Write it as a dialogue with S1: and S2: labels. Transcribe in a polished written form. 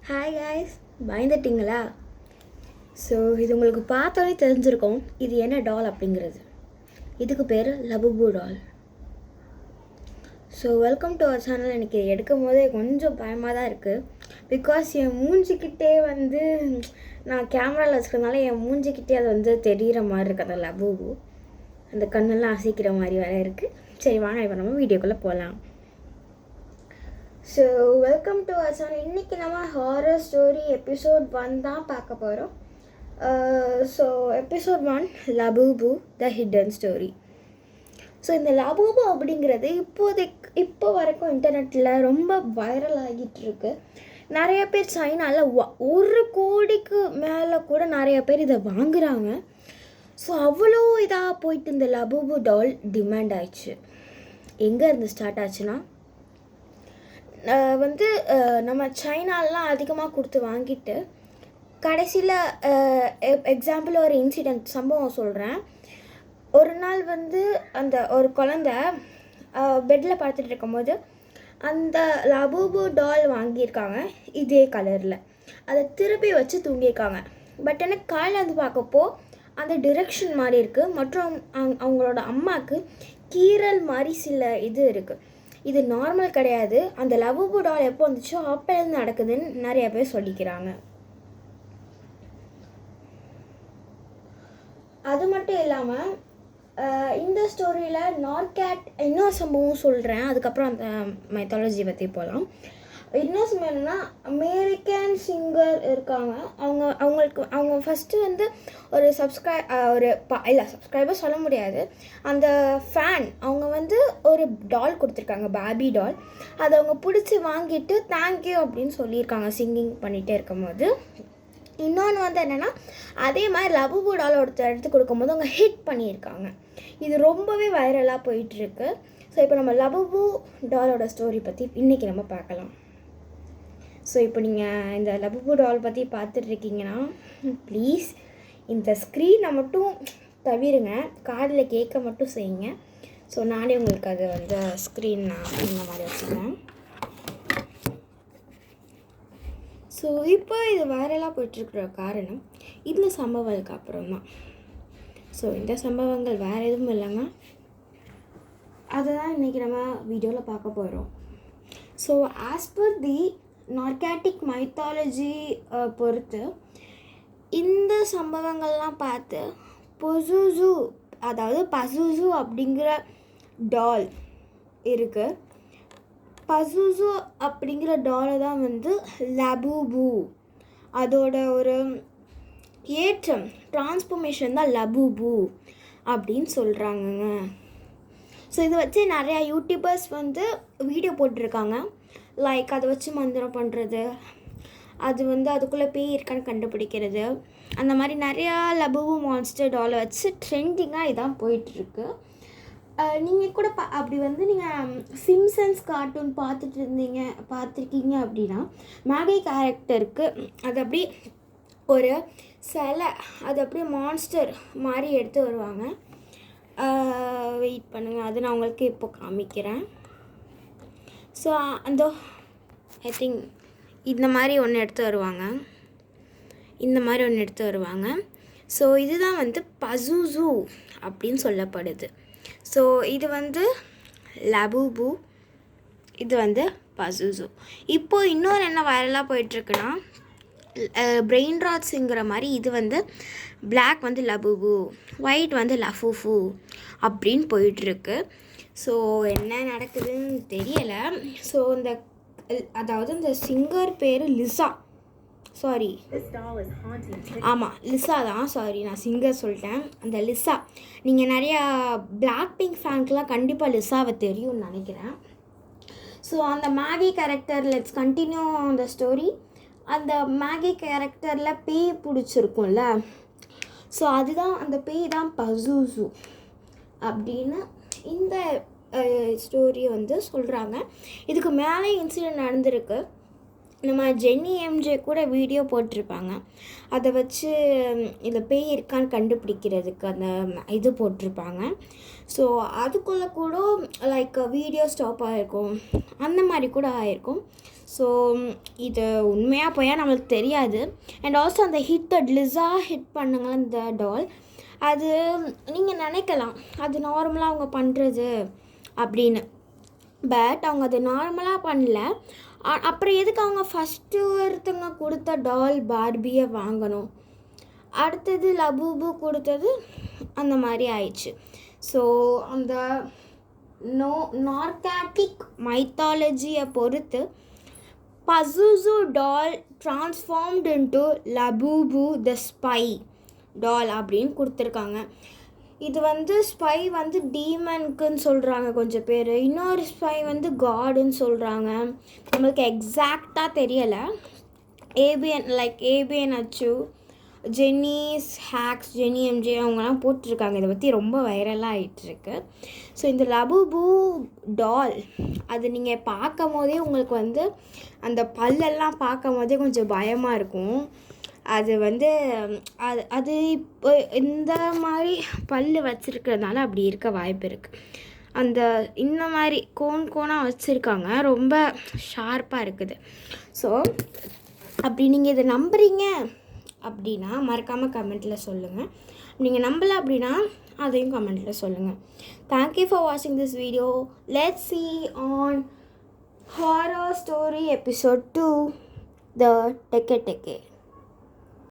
S1: Hi guys, பயந்துட்டிங்களா? So இது உங்களுக்கு பார்த்தோன்னே தெரிஞ்சிருக்கும் இது என்ன டால் அப்படிங்கிறது. இதுக்கு பேர் Labubu doll. So welcome to our channel. எனக்கு எடுக்கும் போதே கொஞ்சம் பயமாக தான் இருக்குது. பிகாஸ் என் மூஞ்சிக்கிட்டே நான் கேமராவில் வச்சுக்கிறதுனால என் மூஞ்சிக்கிட்டே அது தெரிகிற மாதிரி இருக்குது. அந்த லபுபு அந்த கண்ணெல்லாம் அசைக்கிற மாதிரி வேறு இருக்குது. சரி வாங்க, இப்போ நம்ம வீடியோக்குள்ளே போகலாம். So welcome to our channel. இன்றைக்கி நம்ம ஹாரர் ஸ்டோரி எபிசோட் 1 தான் பார்க்க போகிறோம். So episode 1 Labubu the hidden story. So இந்த லபுபு அப்படிங்கிறது இப்போ வரைக்கும் இன்டர்நெட்டில் ரொம்ப வைரல் ஆகிட்டுருக்கு. நிறைய பேர் சைனாவில் 1 கோடிக்கு மேலே கூட நிறைய பேர் இதை வாங்குகிறாங்க. ஸோ அவ்வளோ இதாக போயிட்டு இந்த லபுபு டால் டிமாண்ட் ஆயிடுச்சு. எங்கே இருந்து ஸ்டார்ட் ஆச்சுன்னா நம்ம சைனாலலாம் அதிகமாக கொடுத்து வாங்கிட்டு கடைசியில் எக்ஸாம்பிள் ஒரு சம்பவம் சொல்கிறேன். ஒரு நாள் அந்த ஒரு குழந்தை பெட்டில் பார்த்துட்டு இருக்கும்போது அந்த லபுபு டால் வாங்கியிருக்காங்க இதே கலரில். அதை திருப்பி வச்சு தூங்கியிருக்காங்க. பட் எனக்கு காலையில் பார்க்கப்போ அந்த டிரெக்ஷன் மாதிரி இருக்குது. மற்றும் அவங்களோட அம்மாவுக்கு கீரல் மாதிரி சில இது இருக்குது. இது நார்மல் கிடையாது. அந்த லபுபு டால் எப்போ வந்துச்சோ அப்போலேருந்து நடக்குதுன்னு நிறைய பேர் சொல்லிக்கிறாங்க. அது மட்டும் இல்லாமல் இந்த ஸ்டோரியில் நார்கேட் இன்னொரு சம்பவம் சொல்கிறேன். அதுக்கப்புறம் அந்த மைத்தாலஜி பற்றி போகலாம். இன்னும் என்னென்னா, அமெரிக்கன் சிங்கர் இருக்காங்க. அவங்க ஃபஸ்ட்டு ஒரு சப்ஸ்கிரைபர் சொல்ல முடியாது. அந்த ஃபேன் அவங்க ஒரு டால் கொடுத்துருக்காங்க, பேபி டால். அதை அவங்க பிடிச்சி வாங்கிட்டு தேங்க்யூ அப்படின்னு சொல்லியிருக்காங்க சிங்கிங் பண்ணிகிட்டே இருக்கும்போது. இன்னொன்று என்னென்னா, அதே மாதிரி லபுபு டால் ஒருத்தர் எடுத்து கொடுக்கும்போது அவங்க ஹிட் பண்ணியிருக்காங்க. இது ரொம்பவே வைரலாக போயிட்டுருக்கு. ஸோ இப்போ நம்ம லபுபு டாலோட ஸ்டோரி பற்றி இன்றைக்கி நம்ம பார்க்கலாம். ஸோ இப்போ நீங்கள் இந்த லபுபு டால் பற்றி பார்த்துட்ருக்கீங்கன்னா ப்ளீஸ் இந்த ஸ்க்ரீனை மட்டும் தவிருங்க, காதில் கேட்க மட்டும் செய்யுங்க. ஸோ நானே உங்களுக்கு அது ஸ்க்ரீன் நான் இந்த மாதிரி வச்சுக்கிறேன். ஸோ இப்போ இது வைரலாக போயிட்டுருக்கிற காரணம் இந்த சம்பவங்களுக்கு அப்புறம் தான். ஸோ இந்த சம்பவங்கள் வேறு எதுவும் இல்லைங்க, அதை தான் இன்றைக்கி நம்ம வீடியோவில் பார்க்க போகிறோம். So as per the narcotic mythology பொறுத்து இந்த சம்பவங்கள்லாம் பார்த்து பசுசு அப்படிங்கிற டால் இருக்குது. பசுசு அப்படிங்கிற டாலை தான் லபுபு, அதோட ஒரு ஏற்றம் டிரான்ஸ்ஃபர்மேஷன் தான் லபுபு அப்படின்னு சொல்கிறாங்கங்க. ஸோ இதை வச்சு நிறையா யூடியூபர்ஸ் வீடியோ போட்டிருக்காங்க. லைக் அதை வச்சு மந்திரம் பண்ணுறது, அதுக்குள்ளே பேய் இருக்கான்னு கண்டுபிடிக்கிறது, அந்த மாதிரி நிறையா லபுபு மான்ஸ்டர் டாலை வச்சு ட்ரெண்டிங்காக இதான் போயிட்டுருக்கு. நீங்கள் கூட அப்படி நீங்கள் சிம்சன்ஸ் கார்ட்டூன் பார்த்துருக்கீங்க அப்படின்னா மேகி கேரக்டருக்கு அது அப்படி ஒரு சிலை, அது அப்படியே மான்ஸ்டர் மாதிரி எடுத்து வருவாங்க. வெயிட் பண்ணுங்கள், அது நான் உங்களுக்கு இப்போ காமிக்கிறேன். ஸோ ஐ திங்க் இந்த மாதிரி ஒன்று எடுத்து வருவாங்க. ஸோ இதுதான் பசுசு அப்படின்னு சொல்லப்படுது. ஸோ இது லபுபு, இது பசுசு. இப்போது இன்னொரு என்ன வைரலாக போயிட்டுருக்குன்னா, பிரெயின் ராட்ஸுங்கிற மாதிரி இது பிளாக் லபுபு, ஒயிட் லஃபுஃபு அப்படின்னு போயிட்டுருக்கு. ஸோ என்ன நடக்குதுன்னு தெரியலை. ஸோ இந்த சிங்கர் பேர் லிசா, சாரி ஆமாம் லிசா தான், சாரி நான் சிங்கர் சொல்லிட்டேன். அந்த லிசா, நீங்கள் நிறையா பிளாக் பிங்க் ஃபேனுக்கெலாம் கண்டிப்பாக லிசாவை தெரியும்னு நினைக்கிறேன். ஸோ அந்த மேகி கேரக்டர், லெட்ஸ் கண்டினியூ அந்த ஸ்டோரி. அந்த மேகி கேரக்டரில் பேய் பிடிச்சிருக்கும்ல, ஸோ அதுதான் அந்த பேய் தான் பசுசு அப்படின்னு இந்த ஸ்டோரியை சொல்கிறாங்க. இதுக்கு மேலே இன்சிடெண்ட் நடந்திருக்கு. நம்ம ஜென்னி எம்ஜே கூட வீடியோ போட்டிருப்பாங்க. அதை வச்சு இதில் பேய் இருக்கான்னு கண்டுபிடிக்கிறதுக்கு அந்த இது போட்டிருப்பாங்க. ஸோ அதுக்குள்ளே கூட லைக் வீடியோ ஸ்டாப் ஆகிருக்கும், அந்த மாதிரி கூட ஆகிருக்கும். ஸோ இது உண்மையாக போயா நம்மளுக்கு தெரியாது. அண்ட் ஆல்சோ அந்த லிசா ஹிட் பண்ணுங்க அந்த டால், அது நீங்கள் நினைக்கலாம் அது நார்மலாக அவங்க பண்ணுறது அப்படின்னு. பட் அவங்க அது நார்மலாக பண்ணல. அப்புறம் எதுக்கு அவங்க ஃபஸ்ட்டு ஒருத்தவங்க கொடுத்த டால் பார்பியை வாங்கணும், அடுத்தது லபூபு கொடுத்தது அந்த மாதிரி ஆயிடுச்சு. ஸோ அந்த நார்காட்டிக் மைத்தாலஜியை பொறுத்து பசுசு டால் ட்ரான்ஸ்ஃபார்ம்டு இன்டு லபூபு த ஸ்பை டால் அப்படின்னு கொடுத்துருக்காங்க. இது வந்து ஸ்பை வந்து டீமனுக்குன்னு சொல்கிறாங்க கொஞ்சம் பேர், இன்னொரு ஸ்பை வந்து காடுன்னு சொல்கிறாங்க. நம்மளுக்கு எக்ஸாக்டாக தெரியலை. ஏபிஎன் அச்சு, ஜென்னிஸ் ஹேக்ஸ், ஜென்னி எம்ஜே அவங்கலாம் போட்டிருக்காங்க. இதை பற்றி ரொம்ப வைரலாக ஆகிட்டுருக்கு. ஸோ இந்த லபூபு டால் அது நீங்கள் பார்க்கும் போதே உங்களுக்கு வந்து அந்த பல்லெல்லாம் பார்க்கும் போதே கொஞ்சம் பயமாக இருக்கும். அது வந்து அது இப்போ இந்த மாதிரி பல் வச்சுருக்கிறதுனால அப்படி இருக்க வாய்ப்பு இருக்குது. அந்த இந்த மாதிரி கோனாக வச்சுருக்காங்க, ரொம்ப ஷார்ப்பாக இருக்குது. ஸோ அப்படி நீங்கள் இதை நம்புறீங்க அப்படின்னா மறக்காமல் கமெண்ட்டில் சொல்லுங்கள். நீங்கள் நம்பலை அப்படின்னா அதையும் கமெண்ட்டில் சொல்லுங்கள். தேங்க்யூ ஃபார் வாட்சிங் this video. Let's see on Horror Story Episode 2, The Teke Teke.